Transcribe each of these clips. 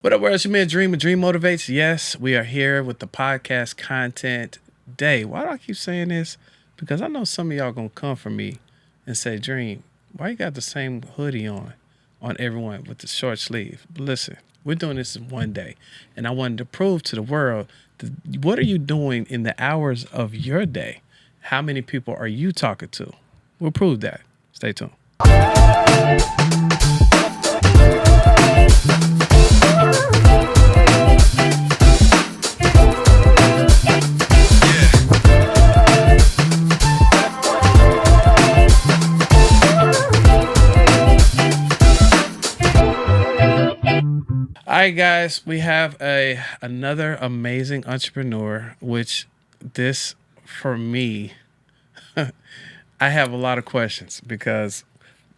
What up, world? It's your man Dream and Dream Motivates. Yes, we are here with the podcast content day. Why do I keep saying this? Because I know some of y'all gonna come for me and say, Dream, why you got the same hoodie on everyone with the short sleeve? But listen, we're doing this in one day. And I wanted to prove to the world that what are you doing in the hours of your day? How many people are you talking to? We'll prove that. Stay tuned. All right, guys, we have another amazing entrepreneur, which this, for me, I have a lot of questions because,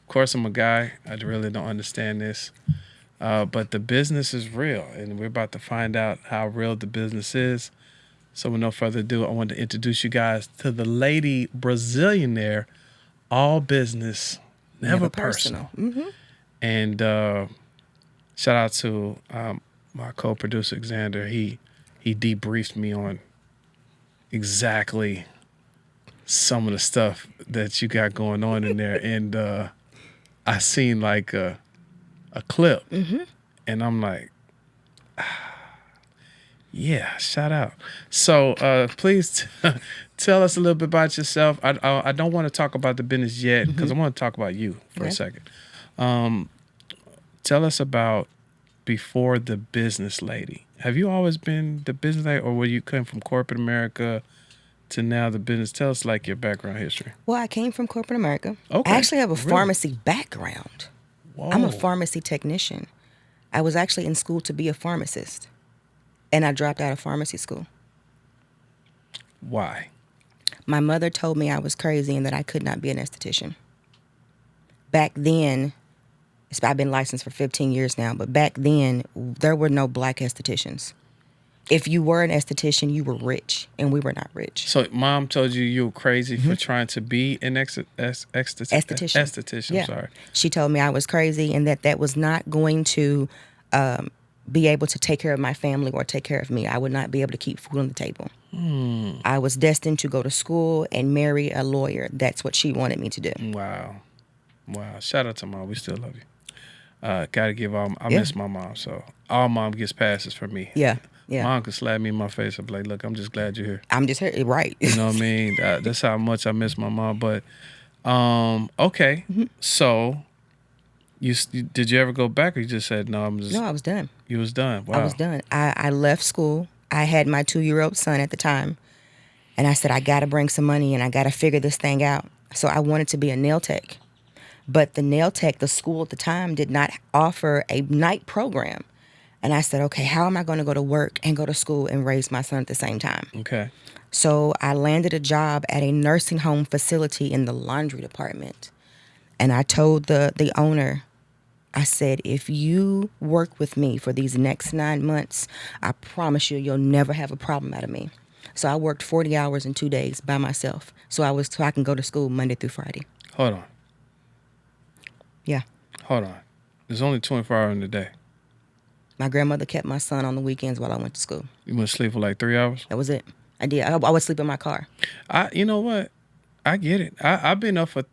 of course, I'm a guy. I really don't understand this. But the business is real, and we're about to find out how real the business is. So with no further ado, I want to introduce you guys to the Lady Brazillianaire, all business, never personal. Mm-hmm. And shout out to my co-producer, Xander. He debriefed me on exactly some of the stuff that you got going on in there. And I seen like a clip, and I'm like, yeah, shout out. So please tell us a little bit about yourself. I don't want to talk about the business yet because I want to talk about you for a second. Tell us about before the business lady. Have you always been the business lady, or were you come from corporate America to now the business? Tell us like your background history. Well, I came from corporate America. Okay. I actually have a Really? pharmacy background. Whoa. I'm a pharmacy technician. I was actually in school to be a pharmacist, and I dropped out of pharmacy school. Why? My mother told me I was crazy and that I could not be an esthetician. Back then, I've been licensed for 15 years now, but back then, there were no black estheticians. If you were an esthetician, you were rich, and we were not rich. So mom told you were crazy for trying to be an esthetician. Esthetician. Yeah. Sorry. She told me I was crazy and that was not going to be able to take care of my family or take care of me. I would not be able to keep food on the table. I was destined to go to school and marry a lawyer. That's what she wanted me to do. Wow. Shout out to mom. We still love you. Gotta give I miss my mom. So all mom gets passes for me. Yeah. Mom could slap me in my face and be like, look, I'm just glad you're here. I'm just here. Right. You know what I mean? That's how much I miss my mom. But, okay. So did you ever go back, or you just said, no, No, I was done. You was done. Wow. I was done. I left school. I had my 2-year-old son at the time. And I said, I got to bring some money and I got to figure this thing out. So I wanted to be a nail tech. But the nail tech, the school at the time, did not offer a night program. And I said, okay, how am I going to go to work and go to school and raise my son at the same time? Okay. So I landed a job at a nursing home facility in the laundry department. And I told the owner, I said, if you work with me for these next 9 months, I promise you'll never have a problem out of me. So I worked 40 hours in 2 days by myself. So I can go to school Monday through Friday. Hold on. Yeah. Hold on. There's only 24 hours in the day. My grandmother kept my son on the weekends while I went to school. You went to sleep for like 3 hours? That was it. I did. I would sleep in my car. You know what? I get it. I've been up for,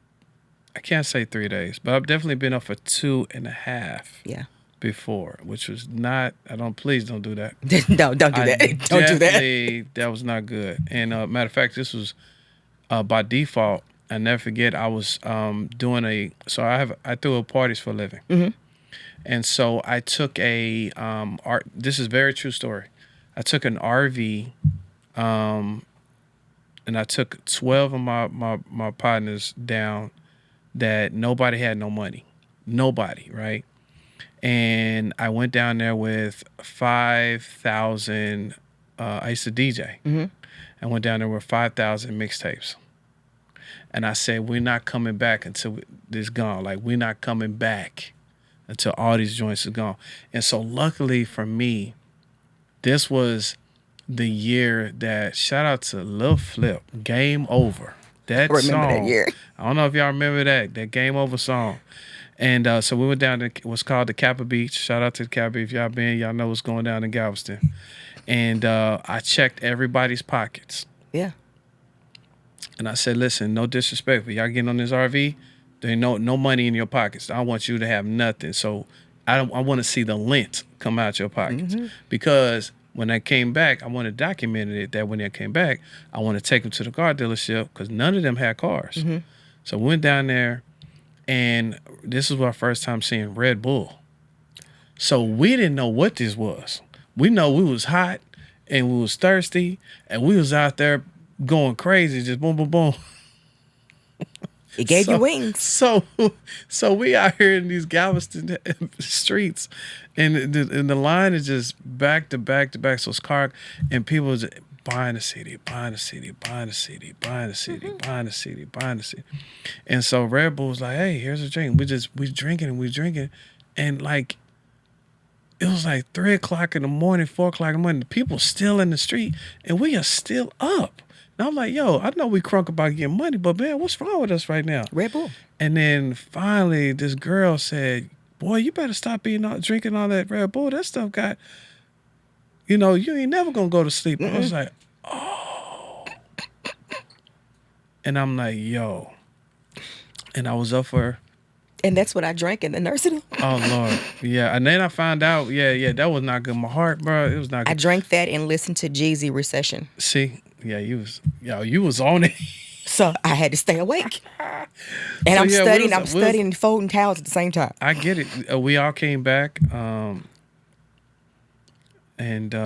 I can't say 3 days, but I've definitely been up for 2.5. Yeah. Before, which was not. Please don't do that. No, don't do that. Don't do that. That was not good. And matter of fact, this was by default. I never forget. I was doing I threw parties for a living. Mm-hmm. And so I took a this is a very true story. I took an RV, and I took 12 of my partners down that nobody had no money. Nobody, right? And I went down there with 5,000. I used to DJ. Mm-hmm. I went down there with 5,000 mixtapes. And I said, we're not coming back until this gone. Like, we're not coming back until all these joints are gone. And so luckily for me, this was the year that, shout out to Lil Flip, Game Over. That I remember song. that year. I don't know if y'all remember that Game Over song. And so we went down to what's called the Kappa Beach. Shout out to the Kappa. If y'all been, y'all know what's going down in Galveston. And I checked everybody's pockets. Yeah. And I said, listen, no disrespect, but y'all getting on this RV, there ain't no money in your pockets. I want you to have nothing. So I want to see the lint come out your pockets. Because when I came back, I want to document it that when I came back, I want to take them to the car dealership because none of them had cars. So we went down there, and this was our first time seeing Red Bull. So we didn't know what this was. We know we was hot and we was thirsty and we was out there going crazy, just boom, boom, boom. It gave you wings. So we out here in these Galveston streets, and the line is just back to back to back. So it's car and people just buying the CD, buying the CD, buying the CD, buying the CD, buying the CD, buying the CD. And so Red Bull was like, "Hey, here's a drink." We drinking, and like it was like 3 o'clock in the morning, 4 o'clock in the morning. The people still in the street, and we are still up. And I'm like, yo, I know we crunk about getting money, but man, what's wrong with us right now? Red Bull. And then finally, this girl said, boy, you better stop drinking all that Red Bull. That stuff got, you ain't never going to go to sleep. I was like, oh. And I'm like, yo. And I was up for. And that's what I drank in the nursing home. Oh, Lord. Yeah. And then I found out, that was not good. My heart, bro, it was not good. I drank that and listened to Jeezy Recession. See? Yeah, you was on it. So I had to stay awake. And I'm studying and folding towels at the same time. I get it. We all came back, and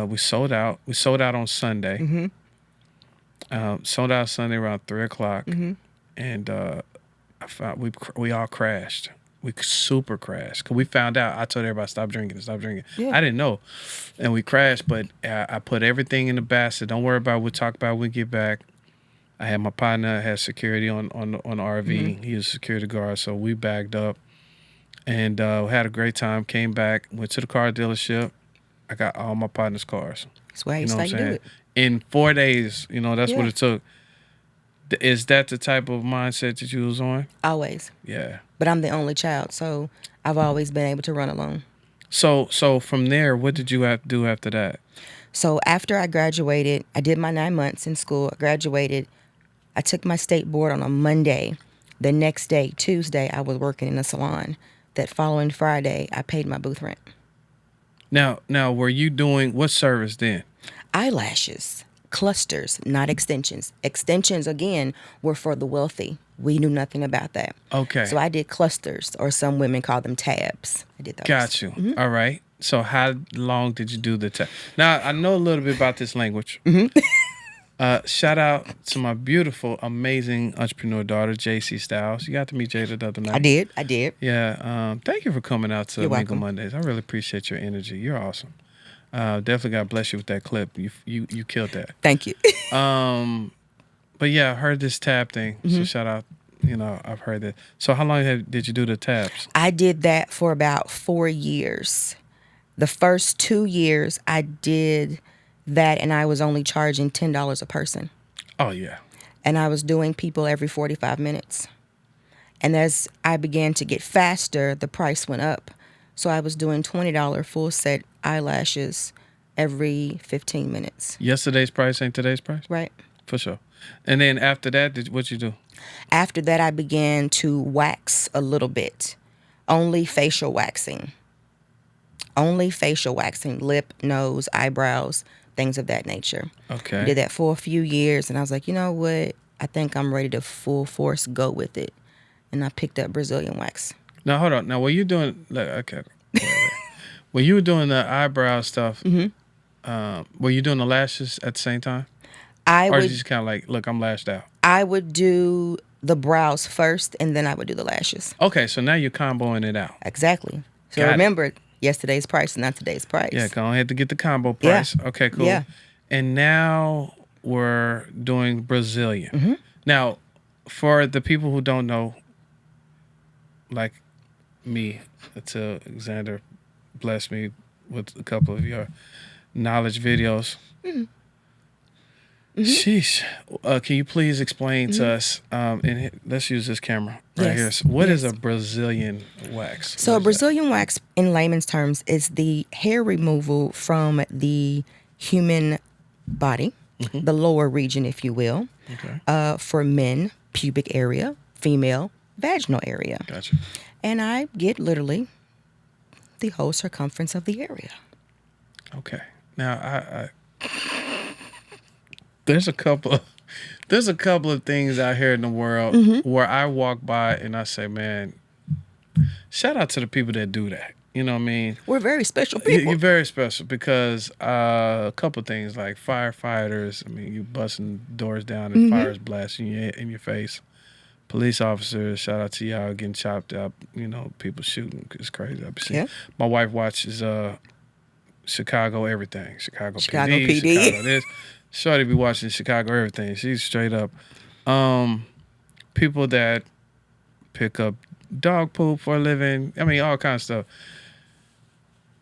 we sold out. We sold out on Sunday. Sold out Sunday around 3 o'clock, and I found we all crashed. We super crashed because we found out. I told everybody stop drinking. Yeah. I didn't know, and we crashed. But I put everything in the basket. Don't worry about it. We'll talk about it when we get back. I had my partner had security on the RV. He was a security guard, so we bagged up and had a great time. Came back, went to the car dealership. I got all my partner's cars. That's why you do it. In 4 days, that's what it took. Is that the type of mindset that you was on? Always. Yeah. But I'm the only child, so I've always been able to run alone. So from there, what did you have to do after that? So after I graduated, I did my 9 months in school. I graduated. I took my state board on a Monday. The next day, Tuesday, I was working in a salon. That following Friday, I paid my booth rent. Now, were you doing what service then? Eyelashes. Clusters, not extensions. Extensions, again, were for the wealthy. We knew nothing about that. Okay. So I did clusters, or some women call them tabs. I did those. Got you. All right. So how long did you do the tab? Now, I know a little bit about this language. Shout out to my beautiful, amazing entrepreneur daughter, JC Styles. You got to meet Jada the other night. I did. Yeah. Thank you for coming out to You're Mingle welcome. Mondays. I really appreciate your energy. You're awesome. Definitely God bless you with that clip. You killed that. Thank you. But yeah, I heard this tab thing. So shout out. I've heard that. So how long did you do the tabs? I did that for about 4 years. The first 2 years I did that, and I was only charging $10 a person. Oh yeah. And I was doing people every 45 minutes. And as I began to get faster, the price went up. So I was doing $20 full set eyelashes every 15 minutes. Yesterday's price ain't today's price? Right. For sure. And then after that, what you do? After that, I began to wax a little bit. Only facial waxing. Lip, nose, eyebrows, things of that nature. Okay. I did that for a few years, and I was like, you know what? I think I'm ready to full force go with it. And I picked up Brazilian wax. Now, hold on. Now, were you doing... Okay. Wait. When you were doing the eyebrow stuff, were you doing the lashes at the same time? Or did you just kind of like, look, I'm lashed out? I would do the brows first, and then I would do the lashes. Okay, so now you're comboing it out. Exactly. So Got remember, yesterday's price, not today's price. Yeah, go ahead to get the combo price. Yeah. Okay, cool. Yeah. And now we're doing Brazilian. Now, for the people who don't know, like me, until Xander blessed me with a couple of your knowledge videos. Sheesh. Can you please explain to us? Let's use this camera right Yes, here. So what is yes. a Brazilian wax? So What a is that? Brazilian wax, in layman's terms, is the hair removal from the human body, the lower region, if you will. Okay. For men, pubic area; female, vaginal area. Gotcha. And I get literally the whole circumference of the area. Okay. Now I there's a couple of things out here in the world where I walk by and I say, man, shout out to the people that do that. You know what I mean? We're very special people. You're very special because a couple of things like firefighters. I mean, you busting doors down and fires blasting you in your face. Police officers, shout out to y'all getting chopped up. You know, people shooting. It's crazy. I've seen. Yeah. My wife watches Chicago everything. Chicago PD. PD. Chicago this. Shorty be watching Chicago everything. She's straight up. People that pick up dog poop for a living. I mean, all kinds of stuff.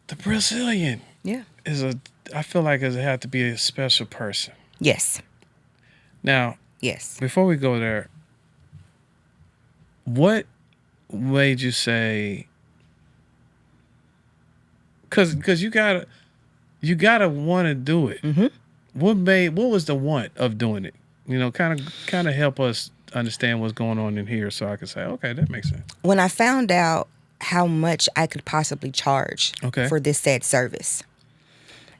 The Brazilian Yeah. I feel like it had to be a special person. Yes. Now, Yes. before we go there, what made you say? Because you gotta want to do it. Mm-hmm. What was the want of doing it? You know, kind of help us understand what's going on in here, so I can say, okay, that makes sense. When I found out how much I could possibly charge Okay. for this said service,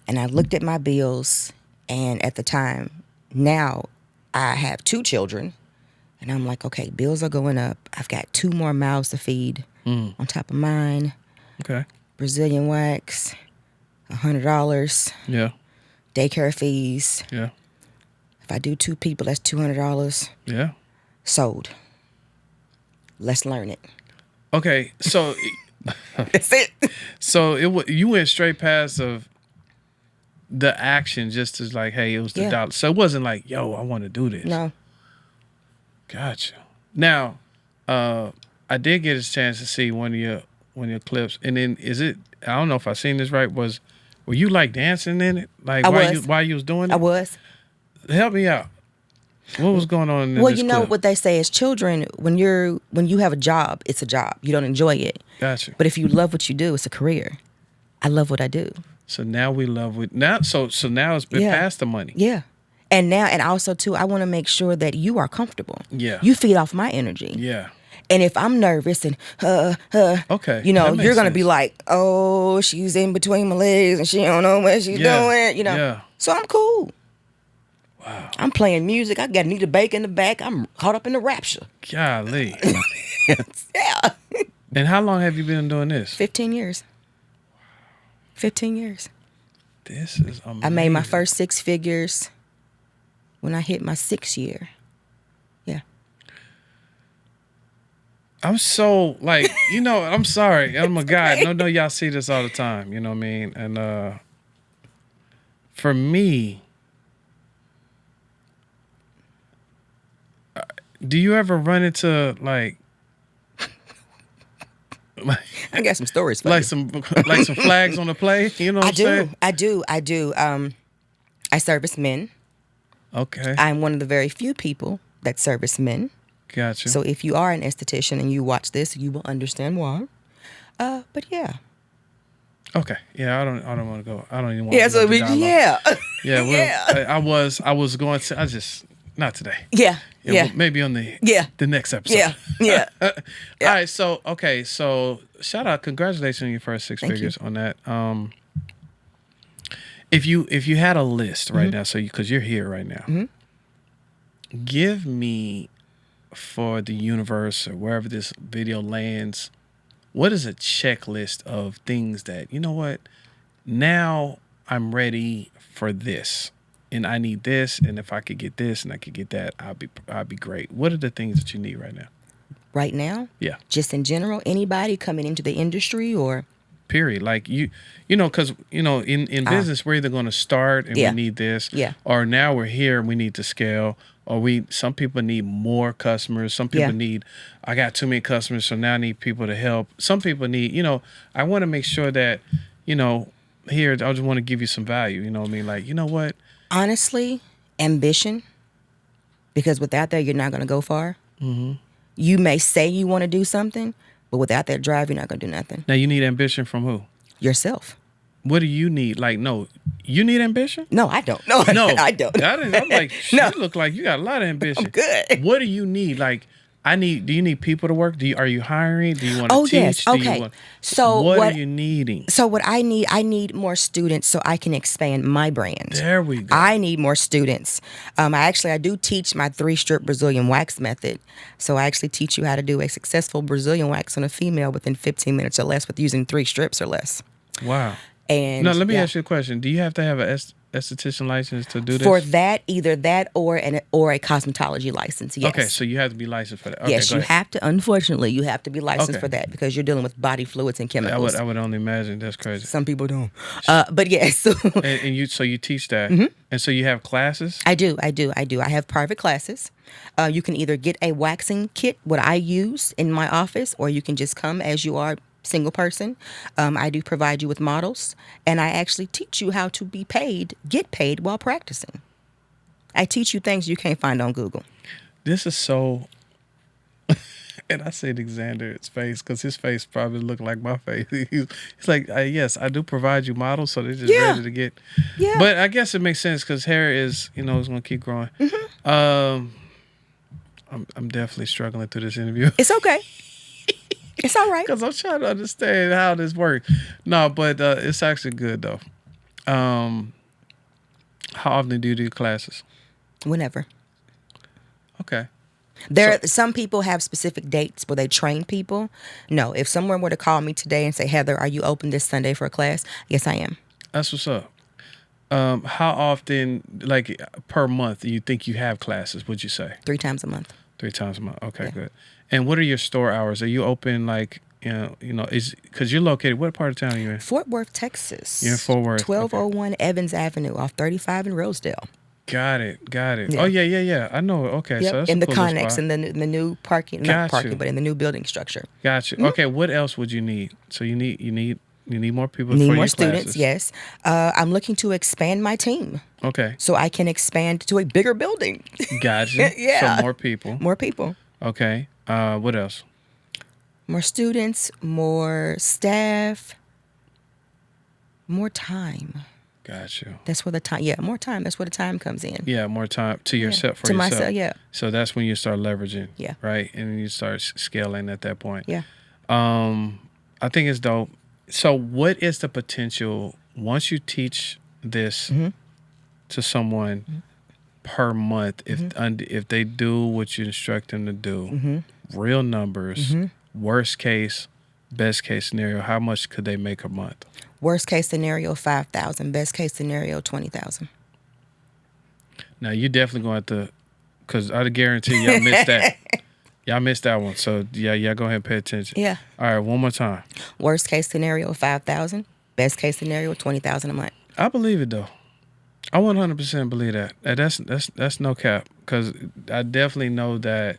and I looked at my bills, and at the time, now I have 2 children, and I'm like, okay, bills are going up. I've got 2 more mouths to feed on top of mine. Okay. Brazilian wax, $100. Yeah. Daycare fees. Yeah. If I do 2 people, that's $200. Yeah. Sold. Let's learn it. Okay. So, That's it. so you went straight past of the action just as like, hey, it was the Yeah. dollar. So it wasn't like, yo, I want to do this. No. Gotcha. Now, I did get a chance to see one of your clips, and then I don't know if I seen this right. Were you like dancing in it? Like I while you was doing it? I was. Help me out. What was going on in Well, this you know clip? what they say as children, when you have a job, it's a job. You don't enjoy it. Gotcha. But if you love what you do, it's a career. I love what I do. So now we love with now. So now it's been Yeah. past the money. Yeah. And also too, I want to make sure that you are comfortable. Yeah. You feed off my energy. Yeah. And if I'm nervous and Okay. you know, that makes you're gonna sense. be like, oh, she's in between my legs and she don't know what she's Yeah. doing, you know. Yeah. So I'm cool. Wow. I'm playing music. I got Anita Baker in the back. I'm caught up in the rapture. Golly. Yeah. And how long have you been doing this? 15 years. 15 years. This is amazing. I made my first 6 figures when I hit my 6th year. Yeah. I'm so like, I'm sorry. I'm a guy. No, y'all see this all the time. You know what I mean? And for me, do you ever run into like I got some stories for like you. some flags on the play? You know what I'm saying? I do. I service men. Okay. I'm one of the very few people that service men. Gotcha. So if you are an esthetician and you watch this, you will understand why. But yeah. Okay. Yeah, I don't want to go. I don't even want Yeah, to so go into dialogue. yeah. Yeah, well, Yeah. I was going to not today. Yeah. Yeah, Yeah. well, maybe on the Yeah. next episode. Yeah. Yeah. All right, so shout out, congratulations on your first 6 Thank figures on that. If you had a list right now, so because you're here right now, give me, for the universe or wherever this video lands, what is a checklist of things that, you know what, now I'm ready for this, and I need this, and if I could get this and I could get that, I'll be great. What are the things that you need right now? Right now? Yeah. Just in general, anybody coming into the industry or? Period. Like because in business we're either going to start and Yeah. we need this, Yeah. or now we're here and we need to scale, or some people need more customers. Some people Yeah. need, I got too many customers, so now I need people to help. Some people need, I want to make sure that, here I just want to give you some value. You know what I mean? Like, you know what? Honestly, Ambition, because without that, you're not going to go far. You may say you want to do something, but without that drive, you're not going to do nothing. Now, you need ambition from who? Yourself. What do you need? Like, no, you need ambition? No, I don't. No, No, I don't. I'm like, No. you look like you got a lot of ambition. I'm good. What do you need? Like, do you need people to work? Are you hiring? Do you want to Oh, teach? yes. Okay. So what are you needing? So what I need more students so I can expand my brand. There we go. I need more students. I do teach my 3-strip Brazilian wax method. So I actually teach you how to do a successful Brazilian wax on a female within 15 minutes or less with using 3 strips or less. Wow. And now, let me ask you a question. Do you have to have an esthetician license to do this? For that, either that or a cosmetology license, yes. Okay, so you have to be licensed for that. Okay, yes, you have to. Unfortunately, you have to be licensed for that because you're dealing with body fluids and chemicals. I would only imagine. That's crazy. Some people don't. But yes. and you teach that. And so you have classes? I do. I have private classes. You can either get a waxing kit, what I use in my office, or you can just come as you are, single person. I do provide you with models, and I actually teach you how to get paid while practicing. I teach you things you can't find on Google. This is so, and I said Xander's face because his face probably looked like my face. He's like, yes, I do provide you models, so they're just ready to get. Yeah. But I guess it makes sense because hair is, is going to keep growing. I'm definitely struggling through this interview. It's okay. It's all right. Because I'm trying to understand how this works. No, but it's actually good, though. How often do you do classes? Whenever. Okay. Some people have specific dates where they train people. No, if someone were to call me today and say, Heather, are you open this Sunday for a class? Yes, I am. That's what's up. How often, like per month, do you think you have classes, would you say? 3 times a month. 3 times a month. Okay, good. And what are your store hours? Are you open is because you're located, what part of town are you in? Fort Worth, Texas. You're in Fort Worth. 1201 Evans Avenue off 35 in Rosedale. Got it. Yeah. Oh, yeah. I know it. Okay, Yep. so that's in a the cool Connex, spot. in the new parking, Got not parking, you. but in the new building structure. Got you. Okay, what else would you need? So you need more people Need for more your students, classes. yes. I'm looking to expand my team Okay. so I can expand to a bigger building. Gotcha. Yeah. So more people. More people. Okay. What else? More students, more staff, more time. Got you. That's where the time, more time. That's where the time comes in. Yeah, more time to yourself for to yourself. myself, yeah. So that's when you start leveraging. Yeah. Right, and you start scaling at that point. Yeah. I think it's dope. So, what is the potential once you teach this to someone per month? If they do what you instruct them to do, real numbers, worst case, best case scenario, how much could they make a month? Worst case scenario, 5,000. Best case scenario, 20,000. Now you definitely going to, because I guarantee y'all missed that. Y'all missed that one. So yeah, go ahead and pay attention. Yeah. All right, one more time. Worst case scenario, 5,000. Best case scenario, 20,000 a month. I believe it though. I 100% believe that. That's no cap, because I definitely know that,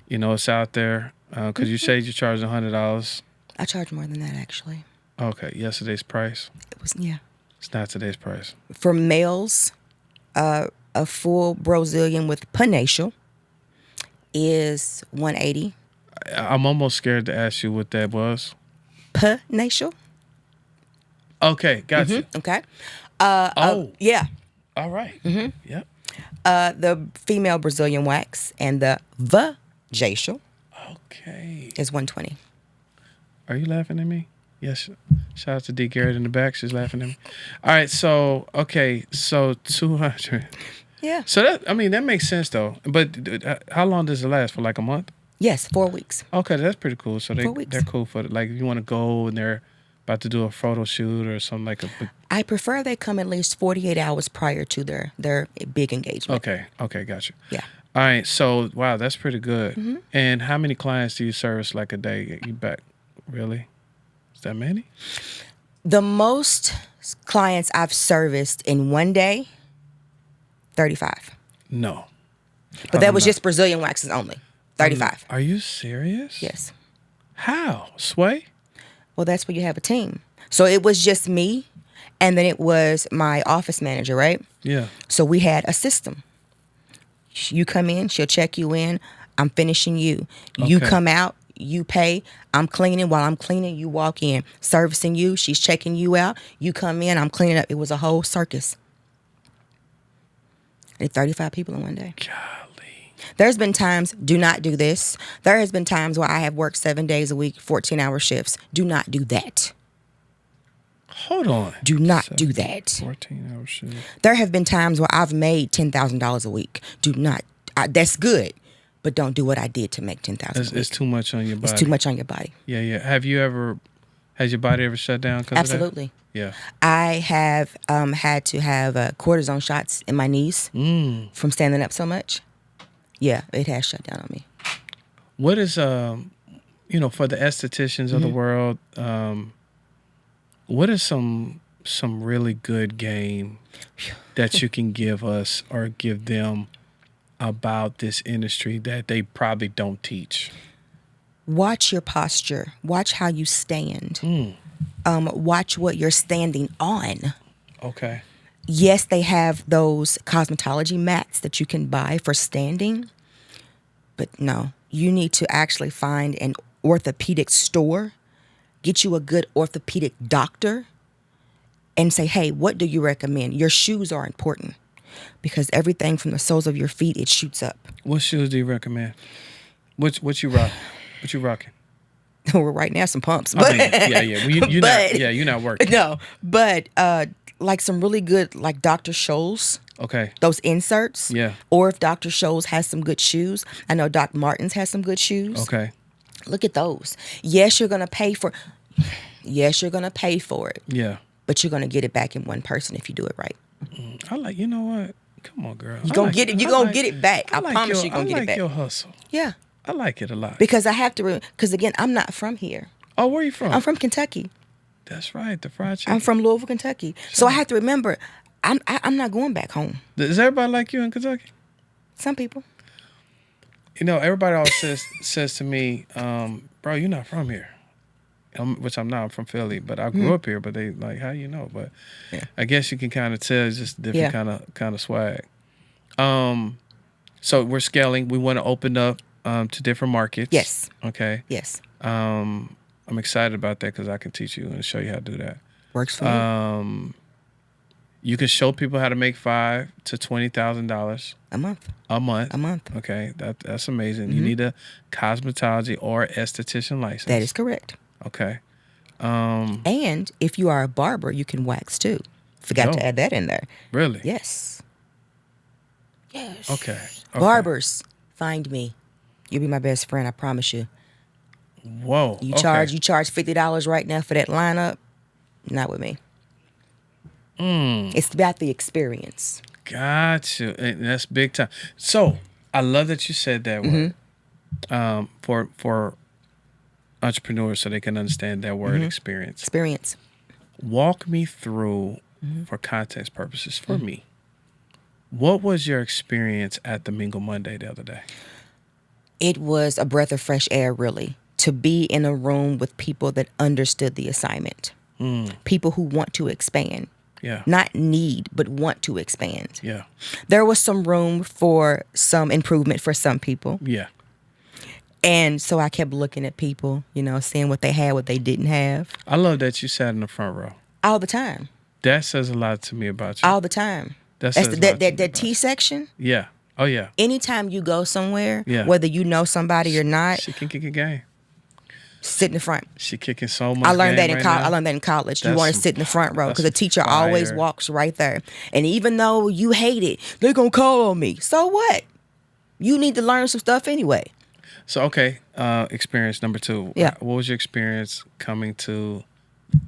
it's out there. Because you said you charge $100. I charge more than that, actually. Okay, yesterday's price. It was, yeah. It's not today's price. For males, a full Brazilian with panacial is $180. I'm almost scared to ask you what that was. Panacial. Okay, got you. Okay. Yeah. All right. Yep. The female Brazilian wax and the vajacial Okay. is $120. Are you laughing at me? Yes. Shout out to D. Garrett in the back. She's laughing at me. All right. So, so 200. Yeah. So that makes sense though. But how long does it last? For like a month? Yes, 4 weeks. Okay, that's pretty cool. So 4 weeks. they're cool for it. Like if you want to go and they're about to do a photo shoot or something like a. I prefer they come at least 48 hours prior to their big engagement. Okay, gotcha. Yeah. All right. So wow, that's pretty good. And how many clients do you service like a day? You back? Really? Is that many? The most clients I've serviced in one day, 35. No. But that was just Brazilian waxes only. 35. Are you serious? Yes. How? Sway? Well, that's where you have a team. So it was just me And then it was my office manager, right? Yeah. So we had a system. You come in, she'll check you in. I'm finishing you. You Okay. come out, you pay. I'm cleaning. While I'm cleaning, you walk in. Servicing you, she's checking you out. You come in, I'm cleaning up. It was a whole circus. I did 35 people in one day. Golly. There's been times, do not do this. There has been times where I have worked 7 days a week, 14-hour shifts. Do not do that. Hold on. Do not do that. 14-hour shift. There have been times where I've made $10,000 a week. Do not. That's good, but don't do what I did to make $10,000. It's too much on your body. It's too much on your body. Yeah, yeah. Has your body ever shut down because of that? Absolutely. Yeah. I have had to have cortisone shots in my knees from standing up so much. Yeah, it has shut down on me. What is for the estheticians of the world, what is some really good game that you can give us or give them about this industry that they probably don't teach? Watch your posture. Watch how you stand. Watch what you're standing on. Okay. Yes, they have those cosmetology mats that you can buy for standing. But no, you need to actually find an orthopedic store, get you a good orthopedic doctor, and say, hey, what do you recommend? Your shoes are important because everything from the soles of your feet, it shoots up. What shoes do you recommend? What you rock? What you rocking? We're right now some pumps. I mean, yeah. Well, you're not working. No, but like some really good, like Dr. Scholl's. Okay. Those inserts. Yeah. Or if Dr. Scholl's has some good shoes. I know Doc Martens has some good shoes. Okay. Look at those. Yes, you're going to pay for it. Yeah. But you're going to get it back in one person if you do it right. You know what? Come on, girl. You're going to get it. You're going to get it back. I promise you're going to get it back. I like your hustle. Yeah. I like it a lot. Because I have to, because again, I'm not from here. Oh, where are you from? I'm from Kentucky. That's right, the fried chicken. I'm from Louisville, Kentucky. So I have to remember, I'm not going back home. Does everybody like you in Kentucky? Some people. Everybody always says to me, bro, you're not from here. Which I'm not. I'm from Philly, but I grew up here. But they like, how you know? But yeah. I guess you can kind of tell it's just different kind of swag. So we're scaling. We want to open up to different markets. Yes. Okay. Yes. I'm excited about that because I can teach you and show you how to do that. Works for you. You can show people how to make $5,000 to $20,000 a month. A month. A month. Okay, that's amazing. You need a cosmetology or esthetician license. That is correct. Okay. And if you are a barber, you can wax too. Forgot to add that in there. Really? Yes. Yes. Okay. Barbers, find me. You'll be my best friend. I promise you. Whoa. You charge $50 right now for that lineup. Not with me. It's about the experience. Gotcha. And that's big time. So I love that you said that word. For entrepreneurs, so they can understand that word experience. Experience. Walk me through, for context purposes, for me. What was your experience at the Mingle Monday the other day? It was a breath of fresh air, really, to be in a room with people that understood the assignment. People who want to expand. Yeah. Not need, but want to expand. Yeah. There was some room for some improvement for some people. Yeah. And so I kept looking at people, seeing what they had, what they didn't have. I love that you sat in the front row. All the time. That says a lot to me about you. All the time. That's that T section. Yeah. Oh, yeah. Anytime you go somewhere, whether you know somebody or not. She can kick a game. Sit in the front. She kicking so much. I learned that in college. I learned that in college. You want to sit in the front row because the teacher always walks right there. And even though you hate it, they're gonna call on me. So what? You need to learn some stuff anyway. So okay, experience number 2. Yeah. What was your experience coming to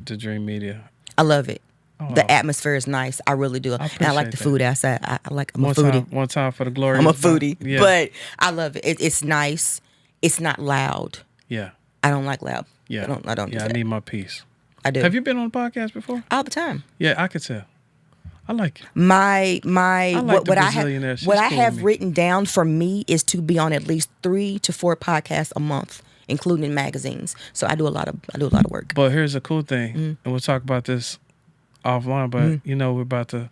the Dream Media? I love it. Oh, the atmosphere is nice. I really do. And I like the food outside. I'm a foodie. One time for the glory. I'm a foodie. Yeah. But I love it. It's nice. It's not loud. Yeah. I don't like loud. Yeah. I don't do that. I need my peace. I do. Have you been on a podcast before? All the time. Yeah, I could tell. I like it. What I have me. written down for me is to be on at least 3 to 4 podcasts a month, including in magazines. So I do a lot of work. But here's a cool thing, and we'll talk about this offline, but you know we're about to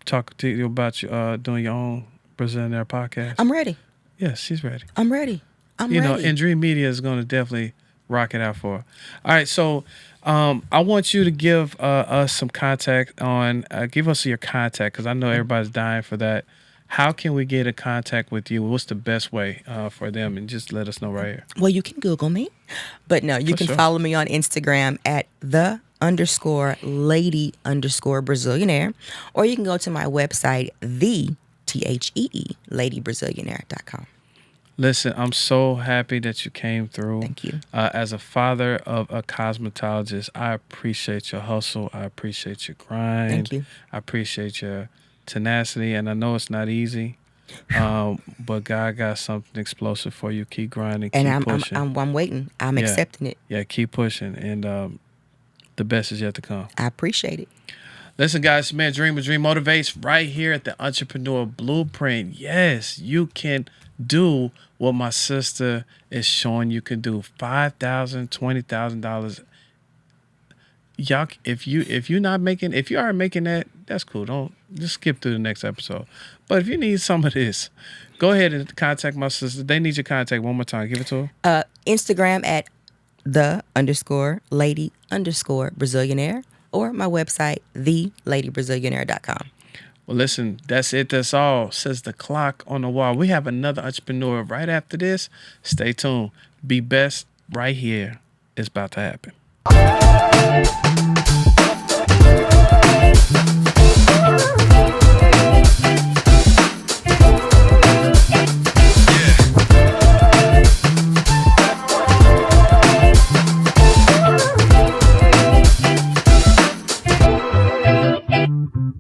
talk to you about you doing your own Brazilianaire podcast. I'm ready. Yes, she's ready. I'm ready. I'm You know, ready. and Dream Media is going to definitely rock it out for her. All right, so I want you to give us some contact on, give us your contact, because I know everybody's dying for that. How can we get in contact with you? What's the best way for them? And just let us know right here. Well, you can Google me, but no, you For can sure. follow me on Instagram at _lady_Brazilianaire, or you can go to my website, ladybrazillionaire.com. Listen, I'm so happy that you came through. Thank you. As a father of a cosmetologist, I appreciate your hustle. I appreciate your grind. Thank you. I appreciate your tenacity, and I know it's not easy. But God got something explosive for you. Keep grinding, keep And pushing. I'm waiting. I'm Yeah. accepting it. Yeah, keep pushing, and the best is yet to come. I appreciate it. Listen, guys, man, Dream motivates right here at the Entrepreneur Blueprint. Yes, you can do what my sister is showing you can do. $5,000, $20,000. Y'all, if you aren't making that, that's cool. Don't just skip through the next episode. But if you need some of this, go ahead and contact my sister. They need your contact one more time. Give it to her. Instagram at _lady_Brazilianaire, or my website, theladybrazillionaire.com. Well, listen, that's it. That's all. Says the clock on the wall. We have another entrepreneur right after this. Stay tuned. Be best right here. It's about to happen.